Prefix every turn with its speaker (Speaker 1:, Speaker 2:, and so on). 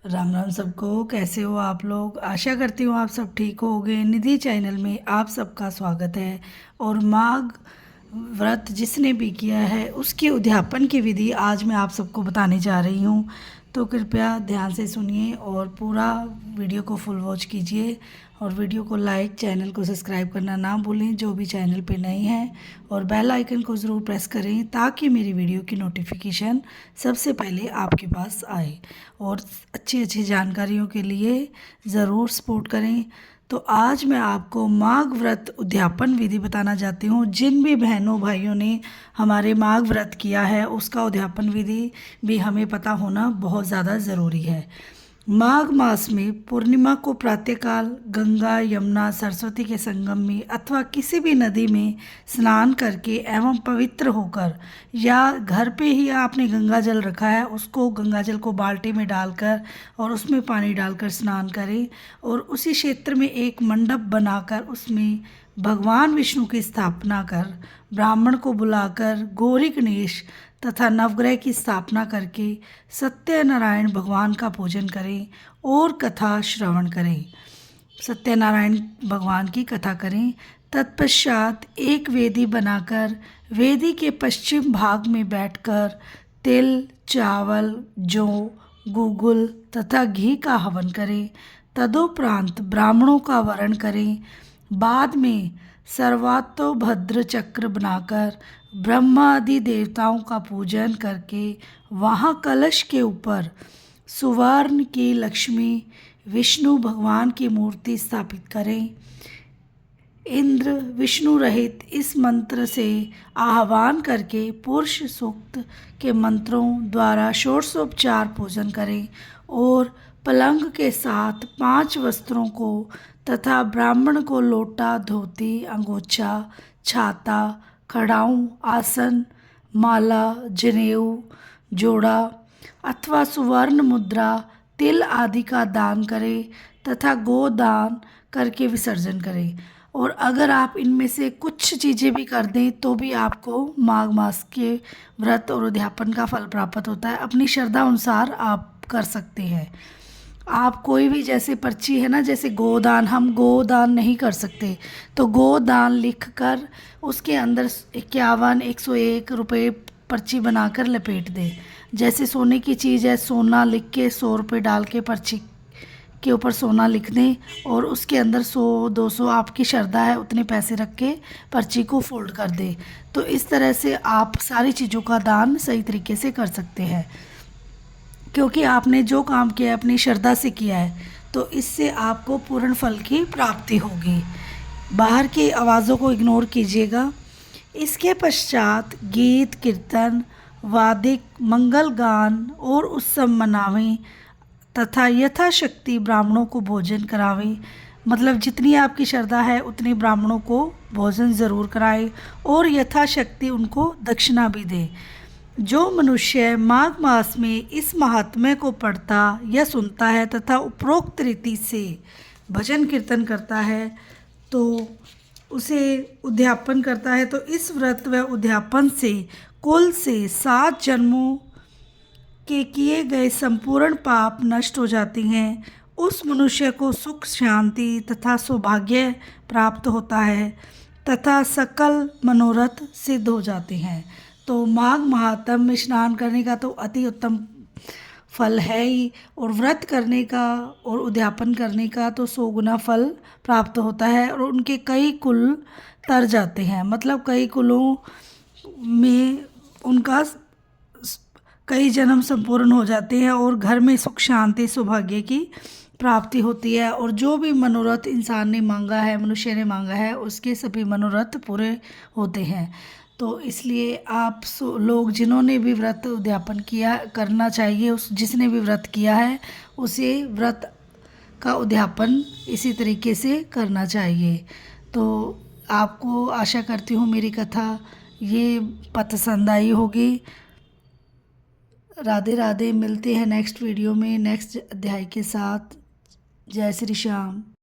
Speaker 1: राम राम सबको। कैसे हो आप लोग? आशा करती हूँ आप सब ठीक होगे। निधि चैनल में आप सबका स्वागत है। और माघ व्रत जिसने भी किया है उसके उद्यापन की विधि आज मैं आप सबको बताने जा रही हूँ। तो कृपया ध्यान से सुनिए और पूरा वीडियो को फुल वॉच कीजिए। और वीडियो को लाइक, चैनल को सब्सक्राइब करना ना भूलें जो भी चैनल पे नए हैं। और बेल आइकन को ज़रूर प्रेस करें ताकि मेरी वीडियो की नोटिफिकेशन सबसे पहले आपके पास आए। और अच्छी अच्छी जानकारियों के लिए ज़रूर सपोर्ट करें। तो आज मैं आपको माघ व्रत उद्यापन विधि बताना चाहती हूँ। जिन भी बहनों भाइयों ने हमारे माघ व्रत किया है उसका उद्यापन विधि भी हमें पता होना बहुत ज़्यादा ज़रूरी है। माघ मास में पूर्णिमा को प्रातःकाल गंगा, यमुना, सरस्वती के संगम में अथवा किसी भी नदी में स्नान करके एवं पवित्र होकर, या घर पे ही आपने गंगा जल रखा है उसको गंगा जल को बाल्टी में डालकर और उसमें पानी डालकर स्नान करें। और उसी क्षेत्र में एक मंडप बनाकर उसमें भगवान विष्णु की स्थापना कर, ब्राह्मण को बुलाकर गौरी गणेश तथा नवग्रह की स्थापना करके सत्यनारायण भगवान का पूजन करें और कथा श्रवण करें। सत्यनारायण भगवान की कथा करें। तत्पश्चात एक वेदी बनाकर वेदी के पश्चिम भाग में बैठकर तिल, चावल, जौ, गूगल तथा घी का हवन करें। तदुपरांत ब्राह्मणों का वरण करें। बाद में सर्वातोभद्र चक्र बनाकर ब्रह्मादि देवताओं का पूजन करके वहाँ कलश के ऊपर सुवर्ण की लक्ष्मी विष्णु भगवान की मूर्ति स्थापित करें। इंद्र विष्णु रहित इस मंत्र से आह्वान करके पुरुष सूक्त के मंत्रों द्वारा षोडशोपचार पूजन करें। और पलंग के साथ 5 वस्त्रों को तथा ब्राह्मण को लोटा, धोती, अंगोछा, छाता, खड़ाऊं, आसन, माला, जनेऊ, जोड़ा अथवा सुवर्ण मुद्रा, तिल आदि का दान करें तथा गोदान करके विसर्जन करें। और अगर आप इनमें से कुछ चीज़ें भी कर दें तो भी आपको माघ मास के व्रत और उद्यापन का फल प्राप्त होता है। अपनी श्रद्धा अनुसार आप कर सकते हैं। आप कोई भी, जैसे पर्ची है ना, जैसे गोदान, हम गोदान नहीं कर सकते तो गोदान लिख कर उसके अंदर 51 101 रुपये पर्ची बनाकर लपेट दें। जैसे सोने की चीज़ है, सोना लिख के 100 रुपये डाल के पर्ची के ऊपर सोना लिख दें और उसके अंदर 100 200 आपकी श्रद्धा है उतने पैसे रख के पर्ची को फोल्ड कर दें। तो इस तरह से आप सारी चीज़ों का दान सही तरीके से कर सकते हैं, क्योंकि आपने जो काम किया है अपनी श्रद्धा से किया है तो इससे आपको पूर्ण फल की प्राप्ति होगी। बाहर की आवाज़ों को इग्नोर कीजिएगा। इसके पश्चात गीत, कीर्तन, वादिक, मंगल गान और उत्सव मनावें तथा यथाशक्ति ब्राह्मणों को भोजन करावें। मतलब जितनी आपकी श्रद्धा है उतने ब्राह्मणों को भोजन ज़रूर कराएं और यथाशक्ति उनको दक्षिणा भी दें। जो मनुष्य माघ मास में इस महात्म्य को पढ़ता या सुनता है तथा उपरोक्त रीति से भजन कीर्तन करता है तो उसे उद्यापन करता है तो इस व्रत व उद्यापन से कुल से 7 जन्मों के किए गए संपूर्ण पाप नष्ट हो जाती हैं। उस मनुष्य को सुख, शांति तथा सौभाग्य प्राप्त होता है तथा सकल मनोरथ सिद्ध हो जाते हैं। तो माघ महात्म में स्नान करने का तो अति उत्तम फल है ही, और व्रत करने का और उद्यापन करने का तो 100 गुना फल प्राप्त होता है। और उनके कई कुल तर जाते हैं, मतलब कई कुलों में उनका कई जन्म संपूर्ण हो जाते हैं और घर में सुख, शांति, सौभाग्य की प्राप्ति होती है। और जो भी मनोरथ इंसान ने मांगा है, मनुष्य ने मांगा है, उसके सभी मनोरथ पूरे होते हैं। तो इसलिए आप लोग जिन्होंने भी व्रत उद्यापन किया करना चाहिए, उस जिसने भी व्रत किया है उसे व्रत का उद्यापन इसी तरीके से करना चाहिए। तो आपको आशा करती हूँ मेरी कथा ये पसंद आई होगी। राधे राधे। मिलते हैं नेक्स्ट वीडियो में नेक्स्ट अध्याय के साथ। जय श्री श्याम।